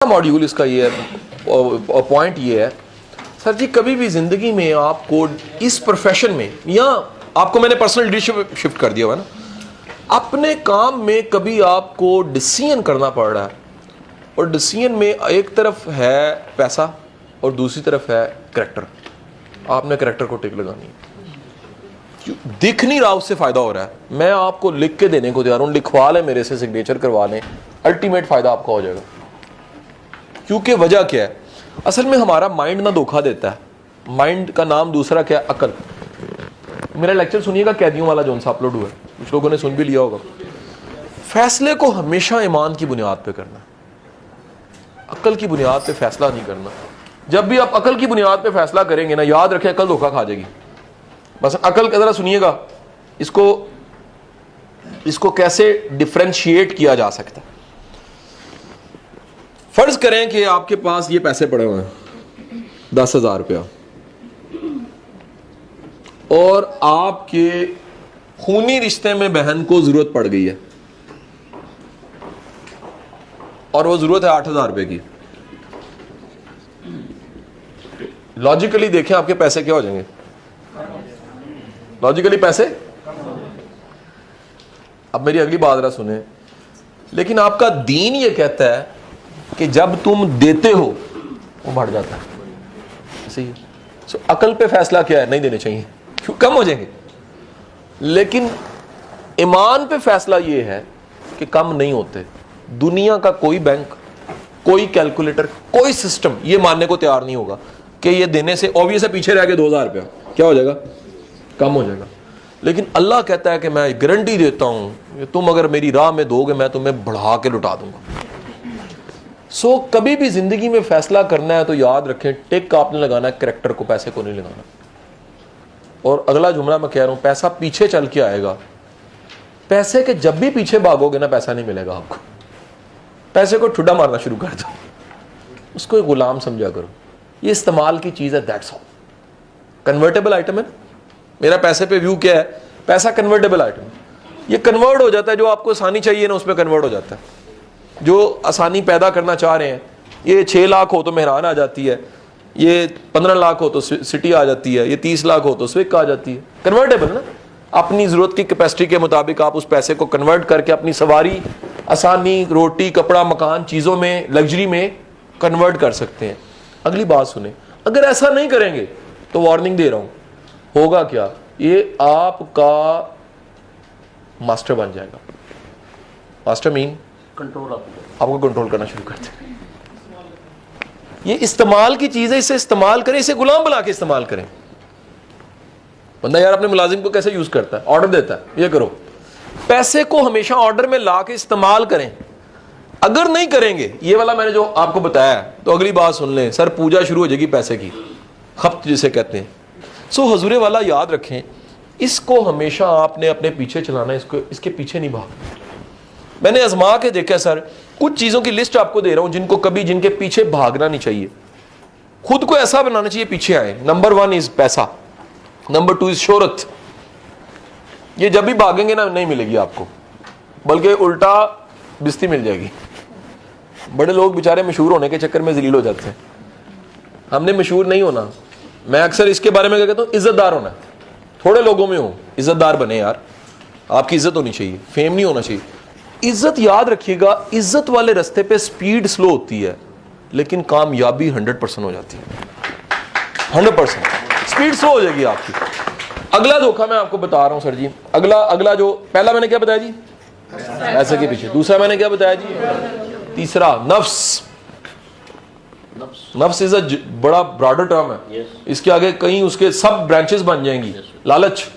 Module इसका ये है, पॉइंट ये है सर जी, कभी भी जिंदगी में आपको इस प्रोफेशन में, या आपको मैंने पर्सनल लीडरशिप शिफ्ट कर दिया हुआ है ना, अपने काम में कभी आपको डिसीजन करना पड़ रहा है और डिसीजन में एक तरफ है पैसा और दूसरी तरफ है करैक्टर, आपने करैक्टर को टिक लगानी है। दिख नहीं रहा उससे फायदा हो रहा है, मैं आपको लिख के देने को तैयार हूं, लिखवा लें मेरे से, सिग्नेचर करवा लें, अल्टीमेट फायदा आपका हो जाएगा। क्योंकि वजह क्या है, असल में हमारा माइंड ना धोखा देता है। माइंड का नाम दूसरा क्या है, अकल। मेरा लेक्चर सुनिएगा कैदियों वाला जो सा अपलोड हुआ है, कुछ लोगों ने सुन भी लिया होगा। फैसले को हमेशा ईमान की बुनियाद पे करना, अकल की बुनियाद पे फैसला नहीं करना। जब भी आप अकल की बुनियाद पे फैसला करेंगे ना, याद रखें अकल धोखा खा जाएगी। बस अकल का जरा सुनिएगा, इसको कैसे डिफरेंशिएट किया जा सकता है। फर्ज करें कि आपके पास ये पैसे पड़े हुए हैं 10,000 रुपया, और आपके खूनी रिश्ते में बहन को जरूरत पड़ गई है और वो जरूरत है 8,000 रुपए की। लॉजिकली देखें आपके पैसे क्या हो जाएंगे, लॉजिकली पैसे। अब मेरी अगली बात जरा सुने, लेकिन आपका दीन ये कहता है कि जब तुम देते हो वो बढ़ जाता है। सही है। अकल पे फैसला क्या है, नहीं देने चाहिए, क्यों कम हो जाएंगे। लेकिन ईमान पे फैसला ये है कि कम नहीं होते। दुनिया का कोई बैंक, कोई कैलकुलेटर, कोई सिस्टम ये मानने को तैयार नहीं होगा कि ये देने से ऑब्वियस है पीछे रह के 2,000 रुपया क्या हो जाएगा, कम हो जाएगा। लेकिन अल्लाह कहता है कि मैं गारंटी देता हूं, तुम अगर मेरी राह में दोगे मैं तुम्हें बढ़ा के लुटा दूंगा। कभी भी जिंदगी में फैसला करना है तो याद रखें, टिक आपने लगाना है करैक्टर को, पैसे को नहीं लगाना। और अगला जुमला मैं कह रहा हूं, पैसा पीछे चल के आएगा। पैसे के जब भी पीछे भागोगे ना, पैसा नहीं मिलेगा आपको। पैसे को ठुड्डा मारना शुरू कर दो, उसको एक गुलाम समझा करो, ये इस्तेमाल की चीज है, दैट्स ऑल। कन्वर्टेबल आइटम है। मेरा पैसे पे व्यू क्या है, पैसा कन्वर्टेबल आइटम है। ये कन्वर्ट हो जाता है, जो आपको आसानी चाहिए ना उस पर कन्वर्ट हो जाता है। जो आसानी पैदा करना चाह रहे हैं, ये 6 लाख हो तो मेहरान आ जाती है, ये 15 लाख हो तो सिटी आ जाती है, ये 30 लाख हो तो स्विक आ जाती है। कन्वर्टेबल ना, अपनी जरूरत की कैपेसिटी के मुताबिक आप उस पैसे को कन्वर्ट करके अपनी सवारी, आसानी, रोटी, कपड़ा, मकान, चीजों में, लग्जरी में कन्वर्ट कर सकते हैं। अगली बात सुने, अगर ऐसा नहीं करेंगे तो वार्निंग दे रहा हूं, होगा क्या, ये आपका मास्टर बन जाएगा। मास्टर मीन कंट्रोल, आपको कंट्रोल करना शुरू कर देगा। ये इस्तेमाल की चीज है, इसे इस्तेमाल करें, इसे गुलाम बना के इस्तेमाल करें। बंदा यार अपने मुलाजिम को कैसे यूज करता है, ऑर्डर देता है ये करो। पैसे को हमेशा ऑर्डर में ला के इस्तेमाल करें। अगर नहीं करेंगे ये वाला मैंने जो आपको बताया, तो अगली बात सुन लें, सर पूजा शुरू हो जाएगी पैसे की, खपत जिसे कहते हैं। हजूरे वाला याद रखें, इसको हमेशा आपने अपने पीछे चलाना, इसको इसके पीछे नहीं भागना। मैंने आजमा के देखा सर, कुछ चीजों की लिस्ट आपको दे रहा हूं जिनके पीछे भागना नहीं चाहिए। खुद को ऐसा बनाना चाहिए पीछे आए। नंबर 1 इज पैसा, नंबर 2 इज शोहरत। ये जब भी भागेंगे ना नहीं मिलेगी आपको, बल्कि उल्टा बिस्ती मिल जाएगी। बड़े लोग बेचारे मशहूर होने के चक्कर में जलील हो जाते हैं। हमने मशहूर नहीं होना, मैं अक्सर इसके बारे में क्या कहता हूं, इज्जतदार होना। थोड़े लोगों में हो, इज्जतदार बने यार, आपकी इज्जत होनी चाहिए, फेम नहीं होना चाहिए। इज्जत याद रखिएगा, इज्जत वाले रास्ते पे स्पीड स्लो होती है, लेकिन कामयाबी 100% हो जाती है। 100% स्पीड स्लो हो जाएगी आपकी। अगला धोखा मैं आपको बता रहा हूं सर जी। अगला जो पहला मैंने क्या बताया जी, ऐसे के पीछे। दूसरा मैंने क्या बताया जी, तीसरा नफ्स। नफ्स इज अ बड़ा ब्रॉडर टर्म है। इसके आगे कहीं उसके सब ब्रांचेस बन जाएंगी। लालच,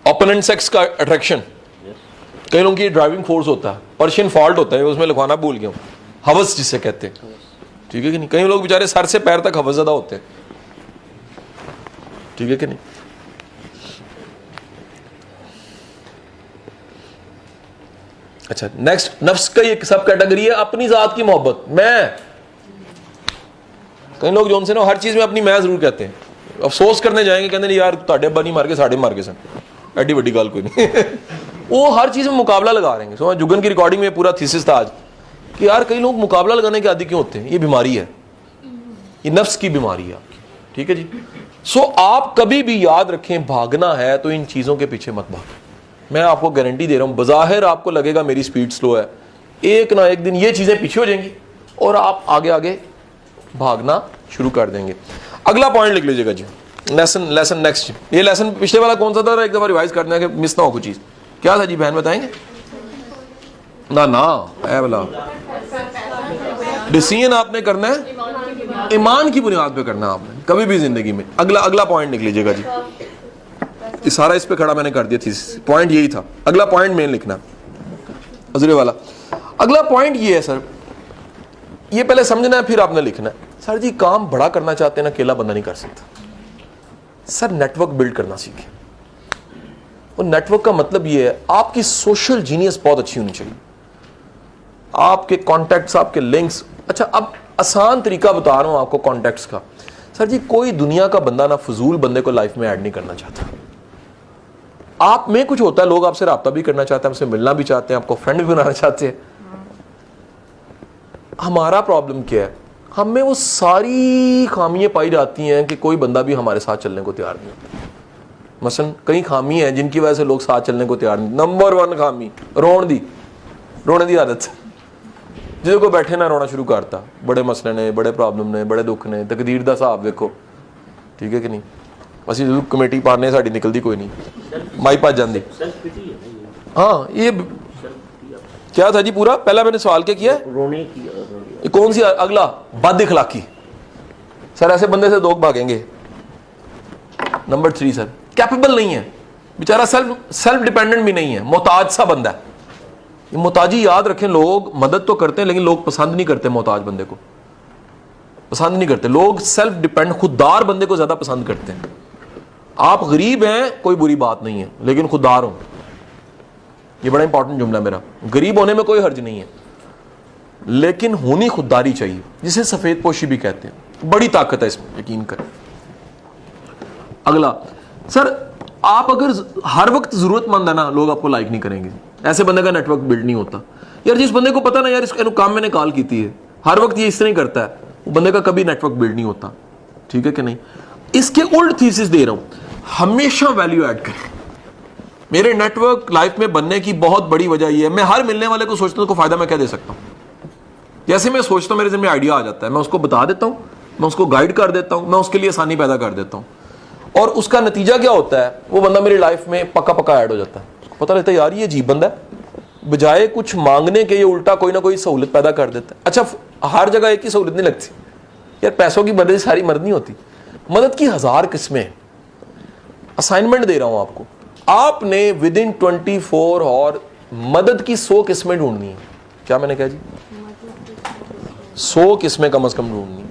ओपोनेंट सेक्स का अट्रैक्शन, कई लोगों की ड्राइविंग फोर्स होता है, पर्शियन फॉल्ट होता है, उसमें लिखवाना भूल गया हूं, हवस जिसे कहते हैं, ठीक है कि नहीं। कई लोग बेचारे सर से पैर तक हवसज़दा होते हैं, ठीक है कि नहीं। अच्छा, नेक्स्ट नफ्स का ये सब कैटेगरी है, अपनी जात की मोहब्बत। मैं, कई लोग जो उनसे ना हर चीज में अपनी मैं जरूर कहते हैं, अफसोस करने जाएंगे, कहते नहीं यार ताड़े अब्बा नहीं मार के साढ़े मार के सन, एडी वड्डी गल कोई नहीं। वो हर चीज़ में मुकाबला लगा रहे हैं। सो जुगन की रिकॉर्डिंग में पूरा थीसिस था आज कि यार कई लोग मुकाबला लगाने के आदी क्यों होते हैं, ये बीमारी है, ये नफ्स की बीमारी है आपकी, ठीक है जी। सो आप कभी भी याद रखें, भागना है तो इन चीज़ों के पीछे मत भागें। मैं आपको गारंटी दे रहा हूँ, बज़ाहिर आपको लगेगा मेरी स्पीड स्लो है, एक ना एक दिन ये चीज़ें पीछे हो जाएंगी और आप आगे आगे भागना शुरू कर देंगे। अगला पॉइंट लिख लीजिएगा जी, लेसन नेक्स्ट। ये लेसन पिछले वाला कौन सा था, एक दफ़ा रिवाइज करना है कि मिस ना हो कुछ चीज़। क्या था जी, बहन बताएंगे ना? ऐ वाला डिसीजन आपने करना है ईमान की बुनियाद पे करना है आपने कभी भी जिंदगी में। अगला पॉइंट लिख लीजिएगा जी, ये सारा इस पे खड़ा मैंने कर दिया थी, पॉइंट यही था। अगला पॉइंट मेन लिखना अजरे वाला। अगला पॉइंट ये है सर, ये पहले समझना है फिर आपने लिखना है। सर जी काम बड़ा करना चाहते हैं ना, अकेला बंदा नहीं कर सकता। सर नेटवर्क बिल्ड करना सीखें। और नेटवर्क का मतलब ये है आपकी सोशल जीनियस बहुत अच्छी होनी चाहिए, आपके कॉन्टैक्ट्स, आपके लिंक्स। अच्छा अब आसान तरीका बता रहा हूं आपको कॉन्टैक्ट्स का। सर जी कोई दुनिया का बंदा ना फजूल बंदे को लाइफ में ऐड नहीं करना चाहता। आप में कुछ होता है, लोग आपसे रब्ता भी करना चाहते हैं, आपसे मिलना भी चाहते हैं, आपको फ्रेंड भी बनाना चाहते हैं। हमारा प्रॉब्लम क्या है, हमें वो सारी खामियां पाई जाती हैं कि कोई बंदा भी हमारे साथ चलने को तैयार नहीं होता। मसलन कई खामी हैं जिनकी वजह से लोग साथ चलने को तैयार नहीं। नंबर 1 खामी रोने दी आदत। जिसे को बैठे ना रोना शुरू करता, बड़े मसले ने, बड़े प्रॉब्लम ने, बड़े दुख ने, तकदीर दा हिसाब देखो, ठीक है कि नहीं। ਅਸੀਂ ਜਦੋਂ कमेटी पाने साड़ी निकलती कोई नहीं, माई भज जाती। हाँ ये क्या था जी पूरा, पहला मैंने सवाल क्या किया, रोने की कौन सी। अगला बद इखलाकी। सर ऐसे बंदे से लोग भागेंगे। नंबर 3 सर कैपेबल नहीं है बेचारा, सेल्फ डिपेंडेंट भी नहीं है, मोहताज सा बंदा है। ये मोहताजी याद रखें, लोग मदद तो करते हैं लेकिन लोग पसंद नहीं करते, मोहताज बंदे को पसंद नहीं करते। लोग सेल्फ डिपेंड खुददार बंदे को ज्यादा पसंद करते हैं। आप गरीब हैं कोई बुरी बात नहीं है, लेकिन खुददार हो, ये बड़ा इंपॉर्टेंट जुमला मेरा। गरीब होने में कोई हर्ज नहीं है, लेकिन होनी खुददारी चाहिए, जिसे सफेद पोशी भी कहते हैं। बड़ी ताकत है इसमें, यकीन करें। अगला सर, आप अगर हर वक्त जरूरतमंद है ना, लोग आपको लाइक नहीं करेंगे। ऐसे बंदे का नेटवर्क बिल्ड नहीं होता। यार जिस बंदे को पता ना यार इसको काम मैंने कॉल की थी, हर वक्त ये इस तरह करता है, वो बंदे का कभी नेटवर्क बिल्ड नहीं होता, ठीक है कि नहीं। इसके उल्ट थीसिस दे रहा हूं, हमेशा वैल्यू ऐड करें। मेरे नेटवर्क लाइफ में बनने की बहुत बड़ी वजह यह है, मैं हर मिलने वाले को सोचता हूं उसको फायदा मैं क्या दे सकता हूं। जैसे मैं सोचता हूं मेरे ज़हन में आइडिया आ जाता है, मैं उसको बता देता हूं, मैं उसको गाइड कर देता हूं, मैं उसके लिए आसानी पैदा कर देता हूं। और उसका नतीजा क्या होता है, वो बंदा मेरी लाइफ में पक्का पक्का ऐड हो जाता है। उसको पता लगता है यार ये अजीब बंदा है, बजाय कुछ मांगने के ये उल्टा कोई ना कोई सहूलत पैदा कर देता है। अच्छा हर जगह एक ही सहूलत नहीं लगती यार, पैसों की मदद सारी मदद नहीं होती, मदद की 1000 किस्में। असाइनमेंट दे रहा हूं आपको, आपने विद इन 24 और मदद की 100 किस्में ढूंढनी है। क्या मैंने कहा जी, 100 किस्में कम से कम ढूंढनी।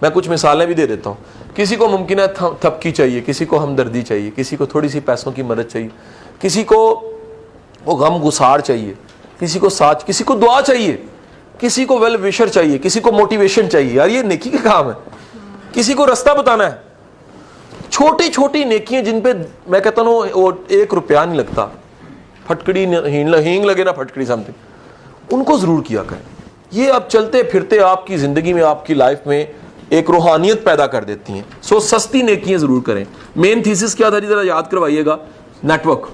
मैं कुछ मिसालें भी दे देता हूं। किसी को मुमकिन है थपकी चाहिए, किसी को हमदर्दी चाहिए, किसी को थोड़ी सी पैसों की मदद चाहिए, किसी को वो गम गुसार चाहिए, किसी को साथ, किसी को दुआ चाहिए, किसी को वेल विशर चाहिए, किसी को मोटिवेशन चाहिए। यार ये नेकी का काम है। किसी को रास्ता बताना है। छोटी छोटी नेकियां जिन पे मैं कहता हूँ वो 1 रुपया नहीं लगता, फटकड़ी हींग लगे ना फटकड़ी समथिंग, उनको जरूर किया करें। ये अब चलते फिरते आपकी जिंदगी में, आपकी लाइफ में एक रूहानियत पैदा कर देती हैं। सो सस्ती नेकियां जरूर करें। मेन थीसिस क्या था जी, जरा याद करवाइएगा, नेटवर्क।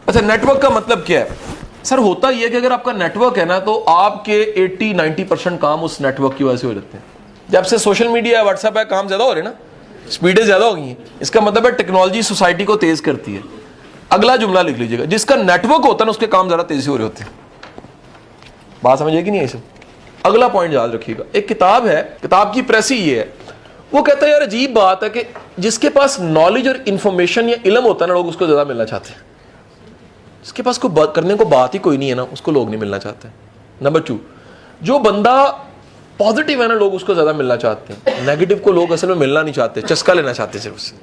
अच्छा नेटवर्क का मतलब क्या है सर, होता यह है कि अगर आपका नेटवर्क है ना, तो आपके 80-90% काम उस नेटवर्क की वजह से हो जाते हैं। जब से सोशल मीडिया है, व्हाट्सएप है, काम ज्यादा हो रहे हैं ना, स्पीडें ज्यादा हो गई हैं। इसका मतलब है टेक्नोलॉजी सोसाइटी को तेज करती है। अगला जुमला लिख लीजिएगा, जिसका नेटवर्क होता है ना उसके काम ज्यादा तेजी से हो रहे होते हैं। बात समझिए कि नहीं ऐसे। अगला पॉइंट याद रखिएगा, एक किताब है, किताब की प्रेस ही ये है, वो कहता है यार अजीब बात है कि जिसके पास नॉलेज और इंफॉर्मेशन या इल्म होता है ना, लोग उसको ज्यादा मिलना चाहते हैं। जिसके पास कोई करने को बात ही कोई नहीं है ना, उसको लोग नहीं मिलना चाहते। नंबर 2, जो बंदा पॉजिटिव है ना, लोग उसको ज्यादा मिलना चाहते हैं। नेगेटिव को लोग असल में मिलना नहीं चाहते, चस्का लेना चाहते सिर्फ उससे।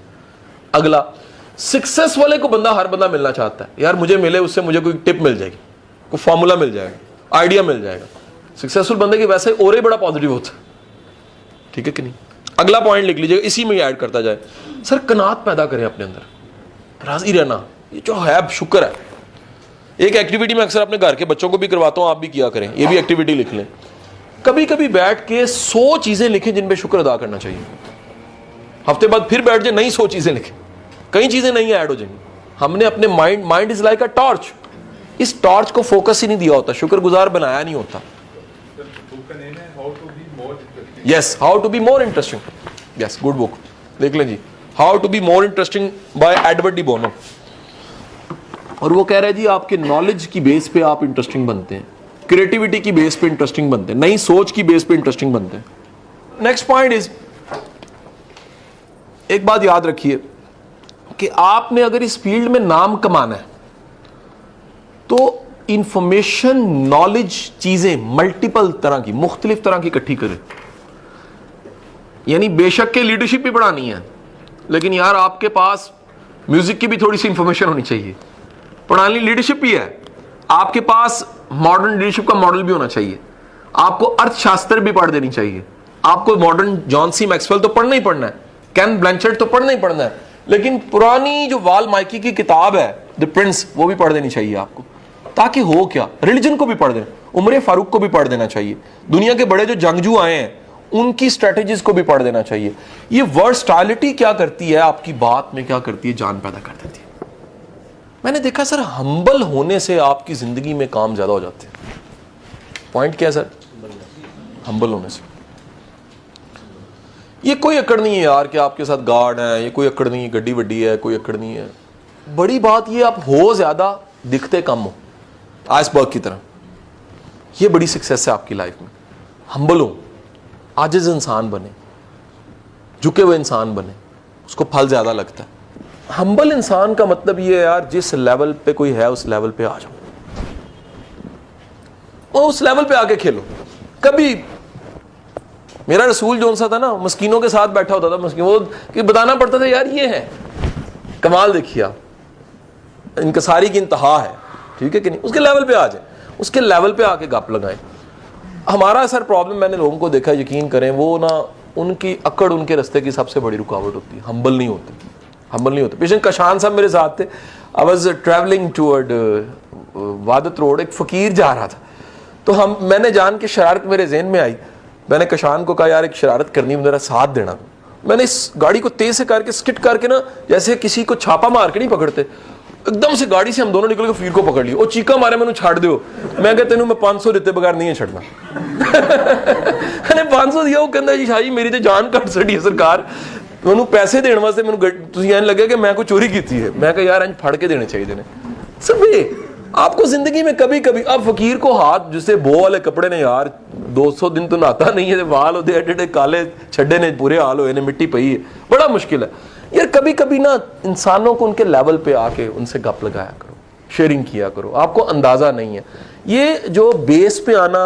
अगला, सक्सेस वाले को हर बंदा मिलना चाहता है। यार मुझे मिले, उससे मुझे कोई टिप मिल जाएगी, कोई फॉर्मूला मिल जाएगा, आइडिया मिल जाएगा। सक्सेसफुल बंदे की वैसे और ही बड़ा पॉजिटिव होता है, ठीक है कि नहीं। अगला पॉइंट लिख लीजिएगा, इसी में ऐड करता जाए। सर कनात पैदा करें अपने अंदर, राजी रहना, ये जो है शुक्र है। एक एक्टिविटी मैं अक्सर अपने घर के बच्चों को भी करवाता हूं, आप भी किया करें, ये भी एक्टिविटी लिख लें। कभी कभी बैठ के 100 चीजें लिखें जिन पे शुक्र अदा करना चाहिए। हफ्ते बाद फिर बैठ जाए, नई 100 चीजें लिखें, कई चीजें नहीं ऐड हो जाएंगी। हमने अपने mind is like a torch, इस टॉर्च को फोकस ही नहीं दिया होता, शुक्रगुजार बनाया नहीं होता। Yes, how to be more interesting, yes, good book, देख लें जी, how to be more interesting by Edward de Bono. और वो कह रहे हैं जी आपके नॉलेज की बेस पे आप इंटरेस्टिंग बनते हैं, क्रिएटिविटी की बेस पे इंटरेस्टिंग बनते हैं, नई सोच की बेस पे इंटरेस्टिंग बनते हैं। नेक्स्ट पॉइंट इज, एक बात याद रखिए कि आपने अगर इस फील्ड में नाम कमाना है तो इंफॉर्मेशन, नॉलेज, चीजें मल्टीपल तरह की, मुख्तलिफ तरह की इकट्ठी करें। यानी बेशक के लीडरशिप भी पढ़ानी है, लेकिन यार आपके पास म्यूजिक की भी थोड़ी सी इंफॉर्मेशन होनी चाहिए। पढ़ानी लीडरशिप भी है, आपके पास मॉडर्न लीडरशिप का मॉडल भी होना चाहिए, आपको अर्थशास्त्र भी पढ़ देनी चाहिए, आपको मॉडर्न जॉन सी मैक्सवेल तो पढ़ना ही पढ़ना है, कैन ब्लैंचर्ड तो पढ़ना ही पढ़ना है, लेकिन पुरानी जो वाल माइकी की किताब है द प्रिंस, वो भी पढ़ देनी चाहिए आपको। ताकि हो क्या, रिलीजन को भी पढ़ देना, उमर फारूक को भी पढ़ देना चाहिए, दुनिया के बड़े जो जंगजू आए हैं उनकी स्ट्रेटेजीज को भी पढ़ देना चाहिए। ये वर्सटाइलिटी क्या करती है, आपकी बात में क्या करती है, जान पैदा कर देती है। मैंने देखा सर, हम्बल होने से आपकी जिंदगी में काम ज्यादा हो जाते हैं। पॉइंट क्या है सर, हम्बल होने से। ये कोई अकड़ नहीं है यार कि आपके साथ गार्ड है, ये कोई अकड़ नहीं है, गड्डी वड्डी है, कोई अकड़ नहीं है। बड़ी बात ये आप हो ज्यादा, दिखते कम हो, आइसबर्ग की तरह। ये बड़ी सक्सेस है आपकी लाइफ में। हम्बल हो, आजिज इंसान बने, झुके हुए इंसान बने, उसको फल ज्यादा लगता है। हम्बल इंसान का मतलब ये है यार, जिस लेवल पे कोई है उस लेवल पे आ जाओ, और उस लेवल पे आके खेलो। कभी मेरा रसूल जो सा था ना, मस्कीनों के साथ बैठा होता था, मस्कीन वो कि बताना पड़ता था यार ये है कमाल, देखिए आप, इनकसारी की इंतहा है, ठीक है कि नहीं, उसके लेवल पे आ जाए, उसके लेवल पे आके गप लगाएं। हमारा सर प्रॉब्लम, मैंने लोगों को देखा, यकीन करें, वो ना उनकी अकड़ उनके रास्ते की सबसे बड़ी रुकावट होती है, हम्बल नहीं होते, हम्बल नहीं होते। पेशेंट कशान साहब मेरे साथ थे, I was travelling toward Wahdat road, एक फकीर जा रहा था, तो मैंने जान के शरारत मेरे जहन में आई, मैंने कशान को कहा यार एक शरारत करनी, मेरा साथ देना। मैंने इस गाड़ी को तेज से करके स्किट करके ना, जैसे किसी को छापा मार के नहीं पकड़ते, एकदम से गाड़ी से हम दोनों निकल के फकीर को पकड़ लिया। वो चीका मारे, मैंने छाड़ दो, मैं कहते मैं 500 देते बगैर नहीं है छड़ना। मैंने 500 दिया, वो कहता जी शाह जी मेरी तो जान कट सड़ी है सरकार, मैं पैसे देने वास्ते मैं एन लगे कि मैं कोई चोरी की है। मैं कहा यार फड़ के देने चाहिए ने सर। आपको जिंदगी में कभी कभी, अब फकीर को हाथ जिससे बो वाले कपड़े ने यार 200 दिन तो नहाता नहीं है, वाल होते एडे काले छड्डे ने बुरे हाल हुए ने, मिट्टी पई है, बड़ा मुश्किल है यार। कभी कभी ना इंसानों को उनके लेवल पे आके उनसे गप लगाया करो, शेयरिंग किया करो। आपको अंदाजा नहीं है, ये जो बेस पे आना,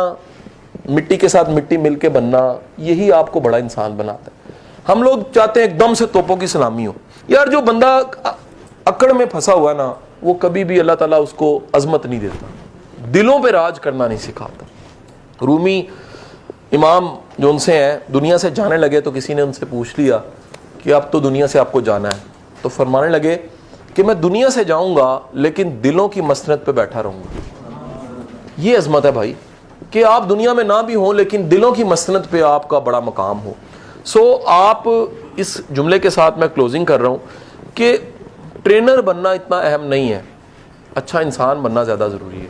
मिट्टी के साथ मिट्टी मिलके बनना, यही आपको बड़ा इंसान बनाता है। हम लोग चाहते हैं एकदम से तोपों की सलामी हो यार। जो बंदा अकड़ में फंसा हुआ है ना, वो कभी भी अल्लाह ताला उसको अजमत नहीं देता, दिलों पे राज करना नहीं सिखाता। रूमी इमाम जो उनसे हैं, दुनिया से जाने लगे तो किसी ने उनसे पूछ लिया कि अब तो दुनिया से आपको जाना है, तो फरमाने लगे कि मैं दुनिया से जाऊंगा लेकिन दिलों की मसनत पे बैठा रहूंगा। ये अजमत है भाई कि आप दुनिया में ना भी हो लेकिन दिलों की मसनत पे आपका बड़ा मकाम हो। आप इस जुमले के साथ मैं क्लोजिंग कर रहा हूं कि ट्रेनर बनना इतना अहम नहीं है, अच्छा इंसान बनना ज्यादा जरूरी है।